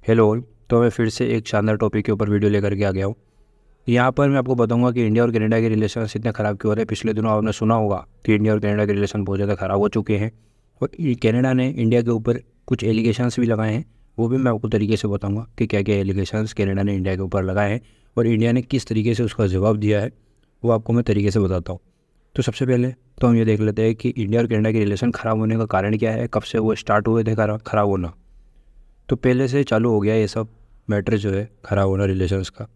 Hello. तो मैं फिर से एक शानदार टॉपिक के ऊपर वीडियो लेकर के आ गया हूँ। यहाँ पर मैं आपको बताऊंगा कि इंडिया और कनाडा के रिलेशन इतने ख़राब क्यों हो रहे हैं। पिछले दिनों आपने सुना होगा कि इंडिया और कनाडा के रिलेशन बहुत ज़्यादा ख़राब हो चुके हैं और कनाडा ने इंडिया के ऊपर कुछ एलिगेशंस भी लगाए हैं। वो भी मैं आपको तरीके से बताऊँगा कि क्या क्या एलिगेशंस कनाडा ने इंडिया के ऊपर लगाए हैं और इंडिया ने किस तरीके से उसका जवाब दिया है, वो आपको मैं तरीके से बताता हूँ। तो सबसे पहले तो हम ये देख लेते हैं कि इंडिया और कनाडा के रिलेशन ख़राब होने का कारण क्या है, कब से वो स्टार्ट हुए थे ख़राब होना। तो पहले से चालू हो गया ये सब मैटर जो है ख़राब होना रिलेशंस का,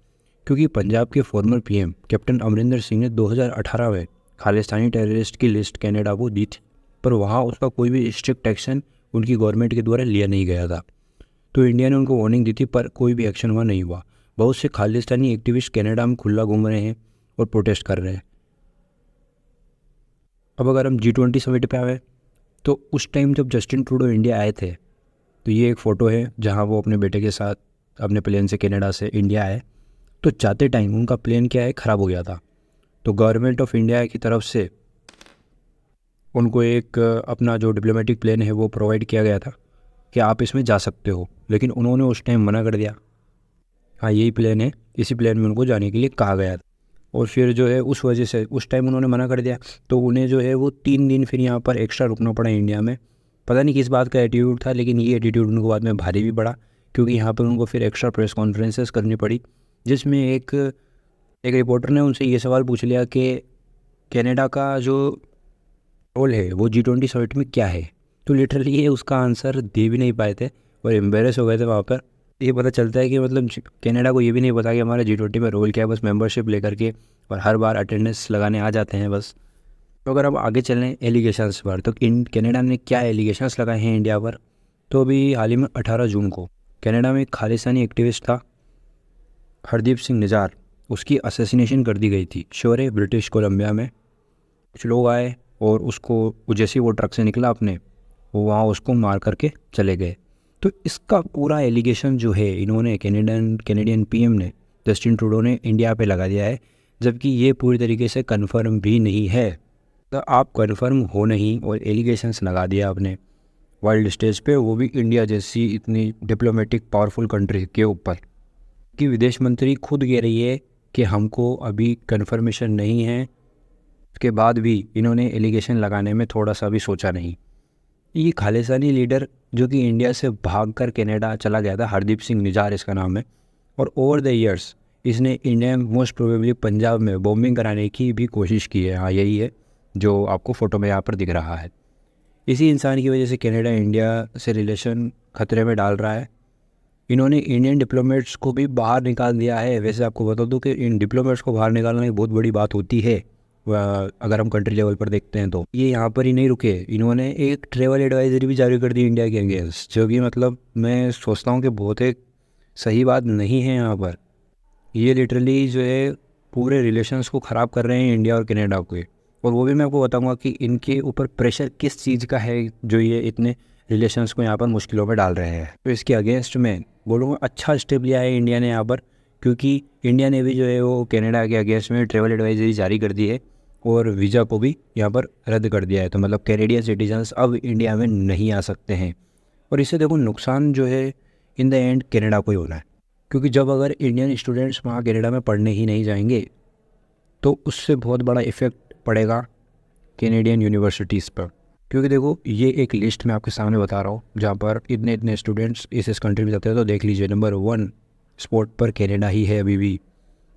क्योंकि पंजाब के former PM captain Amarinder Singh ने 2018 में खालिस्तानी टेररिस्ट की लिस्ट कनाडा को दी थी, पर वहाँ उसका कोई भी स्ट्रिक्ट एक्शन उनकी गवर्नमेंट के द्वारा लिया नहीं गया था। तो इंडिया ने उनको वार्निंग दी थी पर कोई भी एक्शन वहाँ नहीं हुआ। बहुत से खालिस्तानी एक्टिविस्ट कनाडा में खुला घूम रहे हैं और प्रोटेस्ट कर रहे हैं। अब अगर हम G20 समिट पे आए तो उस टाइम जब जस्टिन ट्रूडो इंडिया आए थे, तो ये एक फ़ोटो है जहाँ वो अपने बेटे के साथ अपने प्लेन से कनाडा से इंडिया आए। तो जाते टाइम उनका प्लेन क्या है, ख़राब हो गया था। तो गवर्नमेंट ऑफ इंडिया की तरफ से उनको एक अपना जो डिप्लोमेटिक प्लेन है वो प्रोवाइड किया गया था कि आप इसमें जा सकते हो, लेकिन उन्होंने उस टाइम मना कर दिया। हाँ, यही प्लेन है, इसी प्लेन में उनको जाने के लिए कहा गया था। और फिर जो है उस वजह से उस टाइम उन्होंने मना कर दिया, तो उन्हें जो है वो 3 दिन फिर यहाँ पर एक्स्ट्रा रुकना पड़ा इंडिया में। पता नहीं किस बात का एटीट्यूड था, लेकिन ये एटीट्यूड उनको बाद में भारी भी पड़ा, क्योंकि यहाँ पर उनको फिर एक्स्ट्रा प्रेस कॉन्फ्रेंसेस करनी पड़ी, जिसमें एक एक रिपोर्टर ने उनसे ये सवाल पूछ लिया कि कनाडा का जो रोल है वो G20 समिट में क्या है। तो लिटरली ये उसका आंसर दे भी नहीं पाए थे और एम्बेरस हो गए थे वहाँ पर। ये पता चलता है कि मतलब कनाडा को ये भी नहीं पता कि हमारा G20 में रोल क्या है, बस मेंबरशिप लेकर के और हर बार अटेंडेंस लगाने आ जाते हैं बस। तो अगर अब आगे चलें एलिगेशंस पर, तो इन कनाडा ने क्या एलिगेशंस लगाए हैं इंडिया पर। तो अभी हाल ही में 18 जून को कनाडा में एक खालिस्तानी एक्टिविस्ट था, हरदीप सिंह निजार, उसकी असैसिनेशन कर दी गई थी शोरे ब्रिटिश कोलंबिया में। कुछ लोग आए और उसको जैसे ही वो ट्रक से निकला अपने, वो वहाँ उसको मार करके चले गए। तो इसका पूरा एलिगेशन जो है इन्होंने कैनेडियन पीएम ने, जस्टिन ट्रूडो ने इंडिया पे लगा दिया है, जबकि ये पूरी तरीके से कन्फर्म भी नहीं है। तो आप कन्फर्म हो नहीं और एलिगेशंस लगा दिया आपने वर्ल्ड स्टेज पे, वो भी इंडिया जैसी इतनी डिप्लोमेटिक पावरफुल कंट्री के ऊपर, कि विदेश मंत्री खुद कह रही है कि हमको अभी कन्फर्मेशन नहीं है। उसके बाद भी इन्होंने एलिगेशन लगाने में थोड़ा सा भी सोचा नहीं। ये खालिस्तानी लीडर जो कि इंडिया से भागकर कनाडा चला गया था, हरदीप सिंह निजार इसका नाम है, और ओवर द ईयर्स इसने इंडिया में मोस्ट प्रोबेबली पंजाब में बॉम्बिंग कराने की भी कोशिश की है। हाँ, यही है जो आपको फ़ोटो में यहाँ पर दिख रहा है। इसी इंसान की वजह से कनाडा इंडिया से रिलेशन खतरे में डाल रहा है। इन्होंने इंडियन डिप्लोमेट्स को भी बाहर निकाल दिया है। वैसे आपको बता दूं कि इन डिप्लोमेट्स को बाहर निकालना एक बहुत बड़ी बात होती है, अगर हम कंट्री लेवल पर देखते हैं। तो ये यहाँ पर ही नहीं रुके, इन्होंने एक ट्रैवल एडवाइजरी भी जारी कर दी इंडिया के अगेंस्ट, जो कि मतलब मैं सोचता हूँ कि बहुत एक सही बात नहीं है यहाँ पर। ये लिटरली जो है पूरे रिलेशंस को ख़राब कर रहे हैं इंडिया और कनाडा के। और वो भी मैं आपको बताऊंगा कि इनके ऊपर प्रेशर किस चीज़ का है जो ये इतने रिलेशंस को यहाँ पर मुश्किलों में डाल रहे हैं। तो इसके अगेंस्ट में बोलूँगा अच्छा स्टेप लिया है इंडिया ने यहाँ पर, क्योंकि इंडिया ने भी जो है वो कनाडा के अगेंस्ट में ट्रैवल एडवाइजरी जारी कर दी है और वीज़ा को भी यहाँ पर रद्द कर दिया है। तो मतलब कैनेडियन सिटीजन्स अब इंडिया में नहीं आ सकते हैं। और इससे देखो नुकसान जो है इन द एंड कनाडा को ही होना है, क्योंकि जब अगर इंडियन स्टूडेंट्स वहाँ कनाडा में पढ़ने ही नहीं जाएंगे तो उससे बहुत बड़ा इफ़ेक्ट पड़ेगा कैनेडियन यूनिवर्सिटीज़ पर। क्योंकि देखो ये एक लिस्ट मैं आपके सामने बता रहा हूँ जहाँ पर इतने इतने स्टूडेंट्स इस कंट्री में जाते हैं। तो देख लीजिए, नंबर 1 स्पॉट पर कनाडा ही है अभी भी।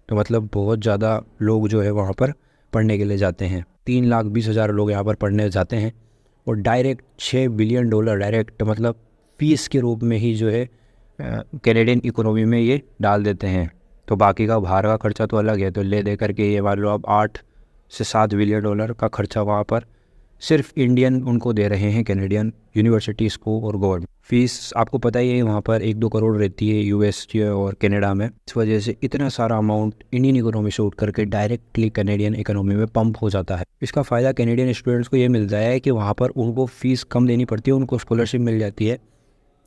तो मतलब बहुत ज़्यादा लोग जो है वहाँ पर पढ़ने के लिए जाते हैं। 3,20,000 लोग यहाँ पर पढ़ने जाते हैं और डायरेक्ट $6 बिलियन डायरेक्ट मतलब फीस के रूप में ही जो है कैनेडियन इकोनॉमी में ये डाल देते हैं। तो बाकी का बाहर का खर्चा तो अलग है। तो ले दे करके ये मान लो अब $8 से $7 बिलियन का खर्चा वहाँ पर सिर्फ इंडियन उनको दे रहे हैं कैनेडियन यूनिवर्सिटीज़ को और गवर्नमेंट। फीस आपको पता ही है वहाँ पर 1-2 करोड़ रहती है यूएस और कनाडा में। इस वजह से इतना सारा अमाउंट इंडियन इकोनॉमी से उठ करके डायरेक्टली कैनेडियन इकोनॉमी में पंप हो जाता है। इसका फ़ायदा कैनेडियन स्टूडेंट्स को ये मिलता है कि वहाँ पर उनको फ़ीस कम देनी पड़ती है, उनको स्कॉलरशिप मिल जाती है।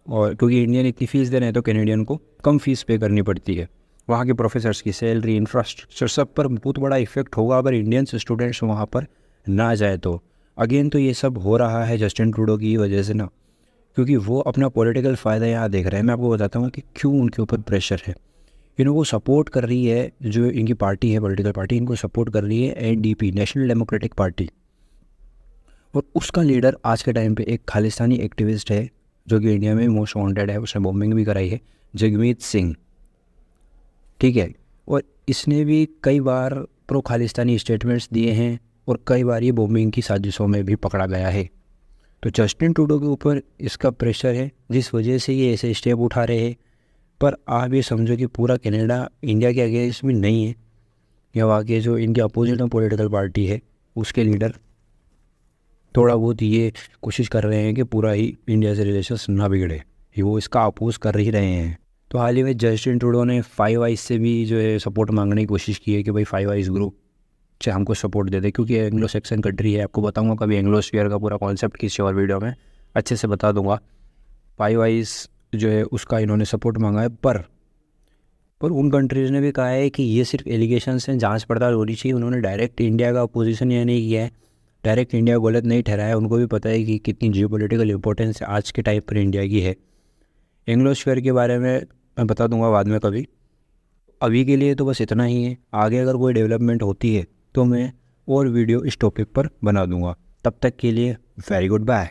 और क्योंकि इंडियन इतनी फ़ीस दे रहे हैं तो कैनेडियन को कम फ़ीस पे करनी पड़ती है। वहाँ के प्रोफेसर्स की सैलरी, इंफ्रास्ट्रक्चर सब पर बहुत बड़ा इफेक्ट होगा अगर इंडियन स्टूडेंट्स वहाँ पर ना जाए तो। अगेन तो ये सब हो रहा है जस्टिन ट्रूडो की वजह से ना, क्योंकि वो अपना पॉलिटिकल फ़ायदा यहाँ देख रहे हैं। मैं आपको बताता हूँ कि क्यों उनके ऊपर प्रेशर है। वो सपोर्ट कर रही है, जो इनकी पार्टी है, पॉलिटिकल पार्टी, इनको सपोर्ट कर रही है एनडीपी, नेशनल डेमोक्रेटिक पार्टी। और उसका लीडर आज के टाइम पे एक खालिस्तानी एक्टिविस्ट है जो कि इंडिया में मोस्ट वांटेड है, उसने बॉम्बिंग भी कराई है, जगमीत सिंह। ठीक है। और इसने भी कई बार प्रो खालिस्तानी स्टेटमेंट्स दिए हैं और कई बार ये बॉम्बिंग की साजिशों में भी पकड़ा गया है। तो जस्टिन ट्रूडो के ऊपर इसका प्रेशर है, जिस वजह से ये ऐसे स्टेप उठा रहे हैं। पर आप ये समझो कि पूरा कनाडा इंडिया के अगेंस्ट में नहीं है, या वाकई जो इनके अपोजिट में पॉलिटिकल पार्टी है उसके लीडर थोड़ा बहुत ये कोशिश कर रहे हैं कि पूरा ही इंडिया से रिलेशंस ना बिगड़े, ये वो इसका अपोज कर ही रहे हैं। तो हाल ही में जस्टिन ट्रूडो ने फाइव आइज से भी जो है सपोर्ट मांगने की कोशिश की है कि भाई फाइव आइज ग्रुप से हमको सपोर्ट दे दे, क्योंकि एंग्लो सेक्शन कंट्री है। आपको बताऊंगा कभी एंग्लोस्फीयर का पूरा कॉन्सेप्ट किसी और वीडियो में अच्छे से बता दूंगा। फाइव आइज जो है उसका इन्होंने सपोर्ट मांगा है, पर उन कंट्रीज़ ने भी कहा है कि ये सिर्फ एलिगेशंस हैं, जांच पड़ताल होनी चाहिए। उन्होंने डायरेक्ट इंडिया का अपोजिशन यह नहीं किया है, डायरेक्ट इंडिया को गलत नहीं ठहराया। उनको भी पता है कि कितनी जियोपॉलिटिकल इंपॉर्टेंस आज के टाइम पर इंडिया की है। एंग्लोस्फीयर के बारे में मैं बता दूंगा बाद में कभी। अभी के लिए तो बस इतना ही है। आगे अगर कोई डेवलपमेंट होती है तो मैं और वीडियो इस टॉपिक पर बना दूंगा। तब तक के लिए वेरी गुड बाय।